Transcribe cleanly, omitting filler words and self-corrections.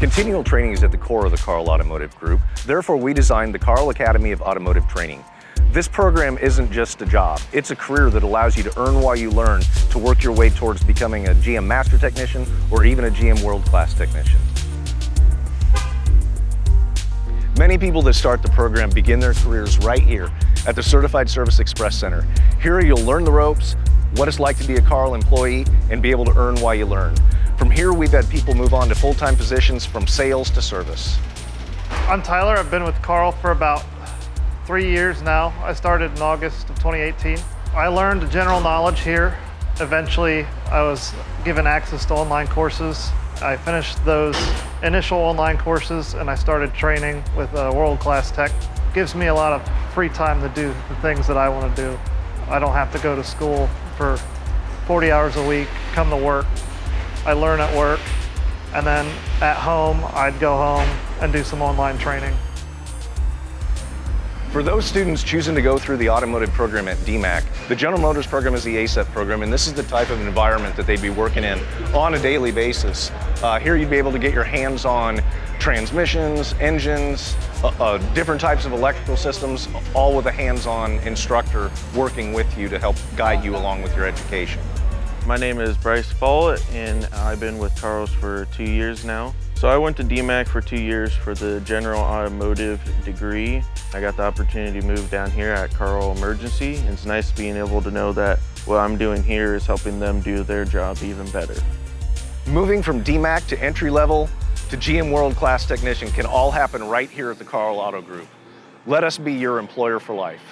Continual training is at the core of the Karl Automotive Group. Therefore, we designed the Karl Academy of Automotive Training. This program isn't just a job, it's a career that allows you to earn while you learn to work your way towards becoming a GM Master Technician or even a GM World Class Technician. Many people that start the program begin their careers right here at the Certified Service Express Center. Here you'll learn the ropes, what it's like to be a Karl employee, and be able to earn while you learn. From here, we've had people move on to full-time positions from sales to service. I'm Tyler. I've been with Karl for about 3 years now. I started in August of 2018. I learned general knowledge here. Eventually, I was given access to online courses. I finished those initial online courses and I started training with a world-class tech. Gives me a lot of free time to do the things that I want to do. I don't have to go to school for 40 hours a week, come to work. I learn at work, and then at home, I'd go home and do some online training. For those students choosing to go through the automotive program at DMAC, the General Motors program is the ASET program, and this is the type of environment that they'd be working in on a daily basis. Here you'd be able to get your hands on transmissions, engines, different types of electrical systems, all with a hands-on instructor working with you to help guide you along with your education. My name is Bryce Follett, and I've been with Karl's for 2 years now. So I went to DMAC for 2 years for the general automotive degree. I got the opportunity to move down here at Karl Emergency. It's nice being able to know that what I'm doing here is helping them do their job even better. Moving from DMAC to entry level to GM World Class Technician can all happen right here at the Karl Auto Group. Let us be your employer for life.